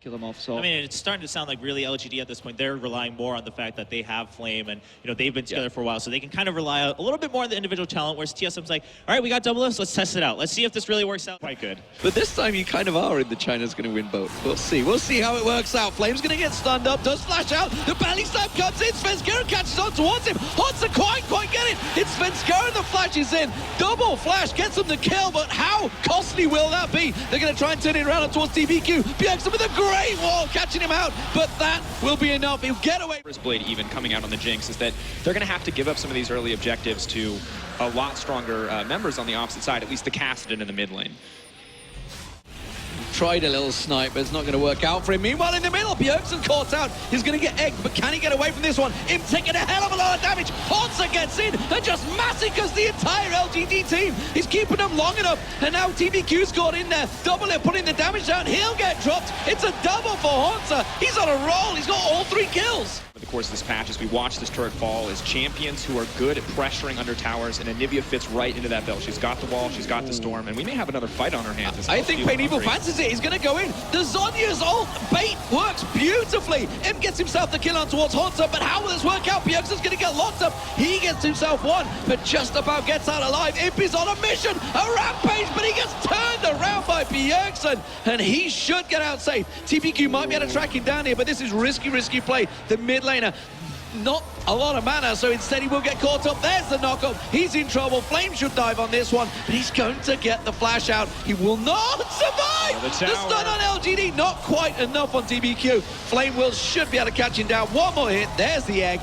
kill them off. So I mean, it's starting to sound like really LGD at this point. They're relying more on the fact that they have Flame and, you know, they've been together for a while, so they can kind of rely a little bit more on the individual talent, whereas TSM's like, all right, we got double Fs, let's test it out. Let's see if this really works out. Quite good. But this time you kind of are in the China's going to win both. We'll see. We'll see how it works out. Flame's going to get stunned up, does flash out. The belly slam comes in. Svenskeren catches on towards him. Hansa quite get it. It's Svenskeren that flashes in. Double flash gets him the kill, but how costly will that be? They're going to try and turn it around towards TBQ. Bjergsen with a great wall, catching him out, but that will be enough. He'll get away. First Blade even coming out on the Jinx is that they're going to have to give up some of these early objectives to a lot stronger members on the opposite side, at least the Cassidy in the mid lane. Tried a little snipe, but it's not going to work out for him. Meanwhile, in the middle, Bjergsen caught out. He's going to get egged, but can he get away from this one? Him taking a hell of a lot of damage. Hansa gets in and just massacres the entire LGD team. He's keeping them long enough, and now TBQ's got in there. Double F putting the damage down. He'll get dropped. It's a double for Hansa. He's on a roll. He's got all 3 kills. Over the course of this patch, as we watch this turret fall, is champions who are good at pressuring under towers, and Anivia fits right into that bill. She's got the wall, she's got the storm, and we may have another fight on her hands. I think Pain Evil fancies it. He's going to go in. The Zhonya's ult bait works beautifully. Imp gets himself the kill on towards Hansa, but how will this work out? Bjergsen's going to get locked up. He gets himself one, but just about gets out alive. Imp is on a mission, a rampage, but he gets turned around by Bjergsen, and he should get out safe. TPQ might be able to track him down here, but this is risky play. The mid laner, not a lot of mana, so instead he will get caught up. There's the knockup. He's in trouble. Flame should dive on this one, but he's going to get the flash out. He will not survive. The stun on LGD, not quite enough on TBQ. Flame should be able to catch him down. One more hit. There's the egg.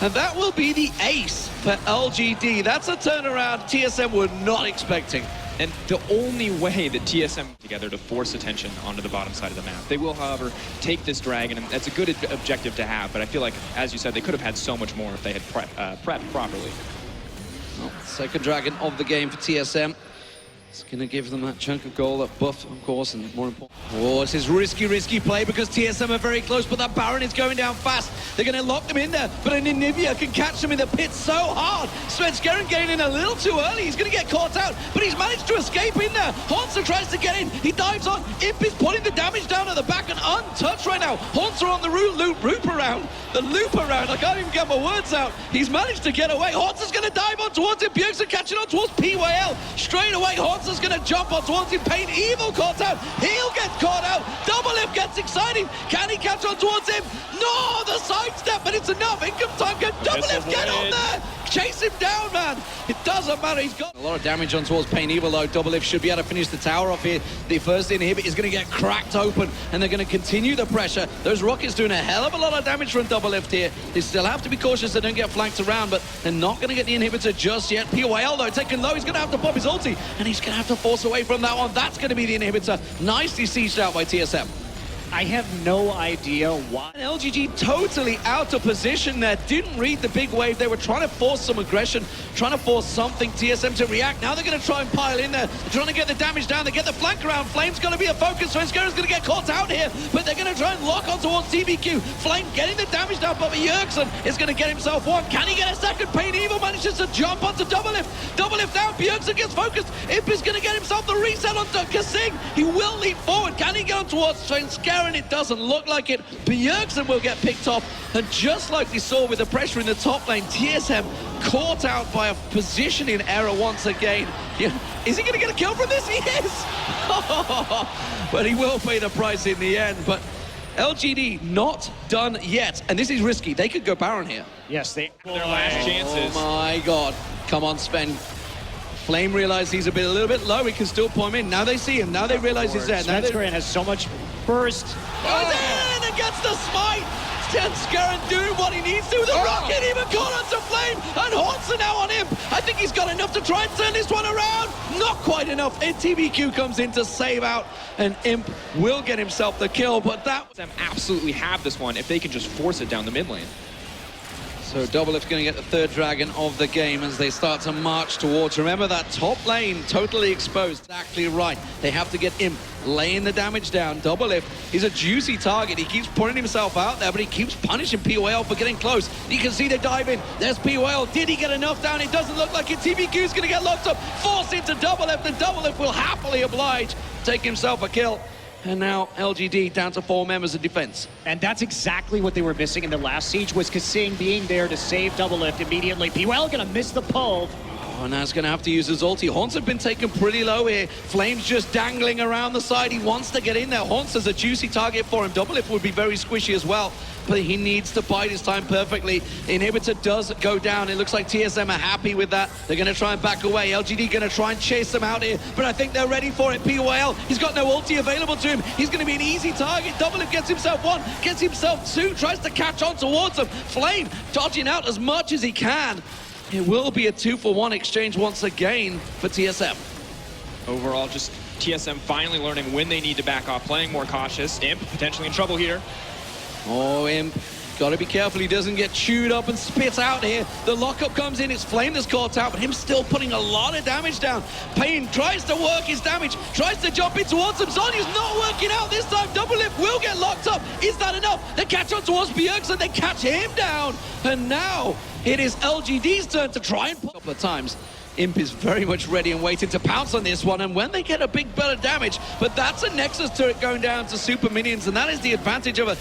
And that will be the ace for LGD. That's a turnaround TSM were not expecting. And the only way that TSM together to force attention onto the bottom side of the map. They will, however, take this dragon, and that's a good objective to have, but I feel like, as you said, they could have had so much more if they had prepped properly. Well, second dragon of the game for TSM. It's going to give them that chunk of gold, that buff, of course, and more important. Oh, this is risky play because TSM are very close, but that Baron is going down fast. They're going to lock them in there, but an Anivia can catch them in the pit so hard. Svenskeren getting in a little too early. He's going to get caught out, but he's managed to escape in there. Hansa tries to get in. He dives on. Imp is putting the damage down at the back and untouched right now. Hansa on the loop around. I can't even get my words out. He's managed to get away. Hansa's going to dive on towards him. Bjergsen catching on towards PYL. Straight away, Hansa's going to jump on towards him. Pain Evil caught out. He'll get caught out. Double F gets exciting. Can he catch on towards him? No, the sidestep, but it's enough. Income time. Can Double F get on there? Chase him down, man. It doesn't matter. He's got a lot of damage on towards Pain Evil, though. Double F should be able to finish the tower off here. The first inhibit is going to get cracked open, and they're going to continue the pressure. Those rockets doing a hell of a lot of damage from Double F here. They still have to be cautious they don't get flanked around, but they're not going to get the inhibitor just yet. PYL, though, taken low. He's going to have to pop his ulti, and he's going to have to force away from that one. That's going to be the inhibitor. Nicely sieged out by TSM. I have no idea why. LGD totally out of position there. Didn't read the big wave. They were trying to force some aggression, trying to force something, TSM to react. Now they're going to try and pile in there. They're trying to get the damage down. They get the flank around. Flame's going to be a focus. Svenskeren is going to get caught out here, but they're going to try and lock on towards TBQ. Flame getting the damage down, but Bjergsen is going to get himself one. Can he get a second? Pain Evil manages to jump onto Double Lift. Double Lift down. Bjergsen gets focused. Imp is going to get himself the reset on Kasing. He will leap forward. Can he go towards Svenskeren? It doesn't look like it. Bjergsen will get picked off, and just like we saw with the pressure in the top lane, TSM caught out by a positioning error once again. Yeah. Is he going to get a kill from this? He is! But he will pay the price in the end. But LGD not done yet, and this is risky. They could go Baron here. Yes, they Their last chances. Oh my god. Come on, Sven. Flame realized he's a little bit low. He can still pull him in. Now they see him. Now they realize he's there. Svenskeren has so much burst. Goes in against the smite. Svenskeren doing what he needs to. The rocket even caught onto Flame, and Hansa now on Imp. I think he's got enough to try and turn this one around. Not quite enough. And TBQ comes in to save out, and Imp will get himself the kill, but that... Them absolutely have this one if they can just force it down the mid lane. So Double F's going to get the third dragon of the game as they start to march towards. Remember that top lane totally exposed. Exactly right. They have to get Imp laying the damage down. Double F, he's a juicy target. He keeps putting himself out there, but he keeps punishing PYL for getting close. You can see they dive in. There's PYL. Did he get enough down? It doesn't look like it. TBQ is going to get locked up. Force into Double F, and Double F will happily oblige. Take himself a kill. And now LGD down to 4 members of defense. And that's exactly what they were missing in the last siege, was Kasing being there to save Double Lift immediately. PWL gonna miss the pull. Oh, now he's going to have to use his ulti. Haunts have been taken pretty low here. Flames just dangling around the side. He wants to get in there. Haunts is a juicy target for him. Double Lift would be very squishy as well, but he needs to bide his time perfectly. Inhibitor does go down. It looks like TSM are happy with that. They're going to try and back away. LGD going to try and chase them out here, but I think they're ready for it. PYL, he's got no ulti available to him. He's going to be an easy target. Double Lift gets himself 1, gets himself 2, tries to catch on towards him. Flame dodging out as much as he can. It will be a 2-for-1 exchange once again for TSM. Overall, just TSM finally learning when they need to back off, playing more cautious. Imp potentially in trouble here. Oh, Imp, got to be careful he doesn't get chewed up and spit out here. The lockup comes in, it's Flame that's caught out, but him still putting a lot of damage down. Pain tries to work his damage, tries to jump in towards him. Zonya's not working out this time. Double Lift will get locked up. Is that enough? They catch on towards Bjergsen, they catch him down. And now it is LGD's turn to try and pop a couple of times. Imp is very much ready and waiting to pounce on this one, and when they get a big bit of damage, but that's a Nexus turret going down to super minions, and that is the advantage of a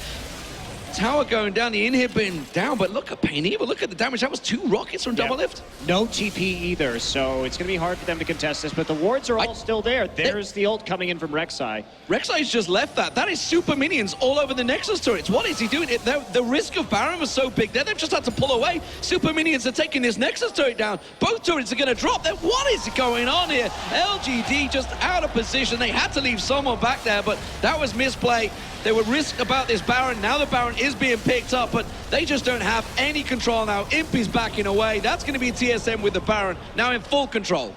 tower going down, the inhib being down, but look at Pain Evil, look at the damage. That was 2 rockets from Double Lift. No TP either, so it's going to be hard for them to contest this, but the wards are all still there. There's the ult coming in from Rek'Sai. Rek'Sai's just left that. That is super minions all over the Nexus turrets. What is he doing? The risk of Baron was so big there, they've just had to pull away. Super minions are taking this Nexus turret down. Both turrets are going to drop. Then what is going on here? LGD just out of position. They had to leave someone back there, but that was misplay. There were risks about this Baron. Now the Baron is being picked up, but they just don't have any control now. Imp is backing away. That's going to be TSM with the Baron, now in full control.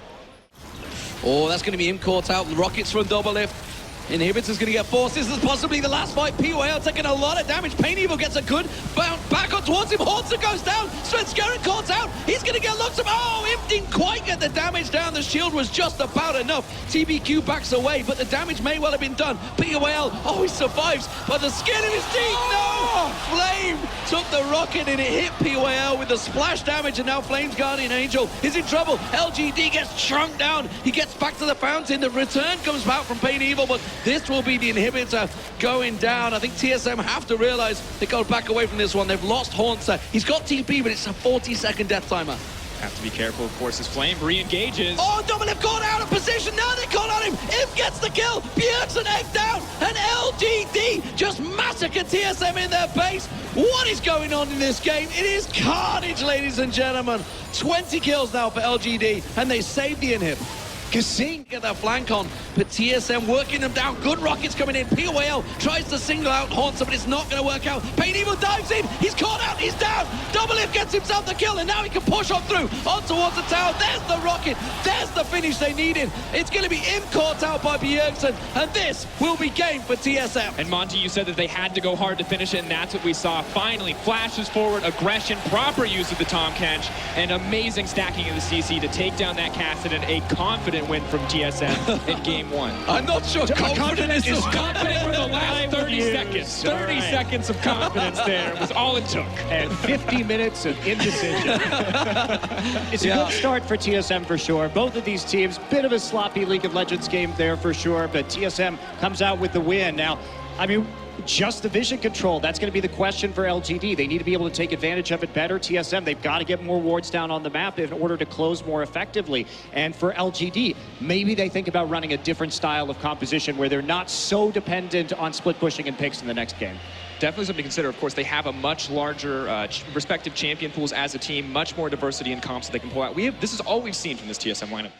Oh, that's going to be Imp caught out. Rockets from Double Lift. Inhibitor's going to get forced. This is possibly the last fight. PYL taking a lot of damage. Pain Evil gets a good bounce back on towards him. Haunter goes down. Svenskeren caught out. He's going to get locked up. Oh, Imp didn't quite get the damage down. The shield was just about enough. TBQ backs away, but the damage may well have been done. PYL, oh, he survives, but the skin of his teeth, no! Flame took the rocket and it hit PYL with the splash damage, and now Flame's Guardian Angel is in trouble. LGD gets shrunk down. He gets back to the fountain. The return comes back from Pain Evil, but this will be the inhibitor going down. I think TSM have to realize they got to back away from this one. They've lost Haunter. He's got TP, but it's a 40-second death timer. Have to be careful, of course, as Flame re-engages. Oh, Double Lift caught out of position. Now they caught on him. Imp gets the kill. Bjergsen egg down. And LGD just massacre TSM in their base. What is going on in this game? It is carnage, ladies and gentlemen. 20 kills now for LGD, and they saved the inhib. Kasing get that flank on, but TSM working them down. Good rockets coming in. POL tries to single out Haunter, but it's not going to work out. Pain Evil dives in. He's caught out. He's down. Double Lift gets himself the kill, and now he can push on through, on towards the tower. There's the rocket. There's the finish they needed. It's going to be Imp caught out by Bjergsen, and this will be game for TSM. And Monty, you said that they had to go hard to finish it, and that's what we saw. Finally, flashes forward, aggression, proper use of the Tahm Kench, and amazing stacking of the CC to take down that Kassadin. A confident win from TSM in game 1. I'm not sure confidence is confident for the last 30 seconds. 30 seconds of confidence there was all it took. And 50 minutes of indecision. It's a good start for TSM for sure. Both of these teams, bit of a sloppy League of Legends game there for sure, but TSM comes out with the win. Now, I mean, just the vision control, that's going to be the question for LGD. They need to be able to take advantage of it better. TSM, they've got to get more wards down on the map in order to close more effectively. And for LGD, maybe they think about running a different style of composition where they're not so dependent on split pushing and picks in the next game. Definitely something to consider. Of course, they have a much larger respective champion pools as a team, much more diversity in comps that they can pull out. This is all we've seen from this TSM lineup.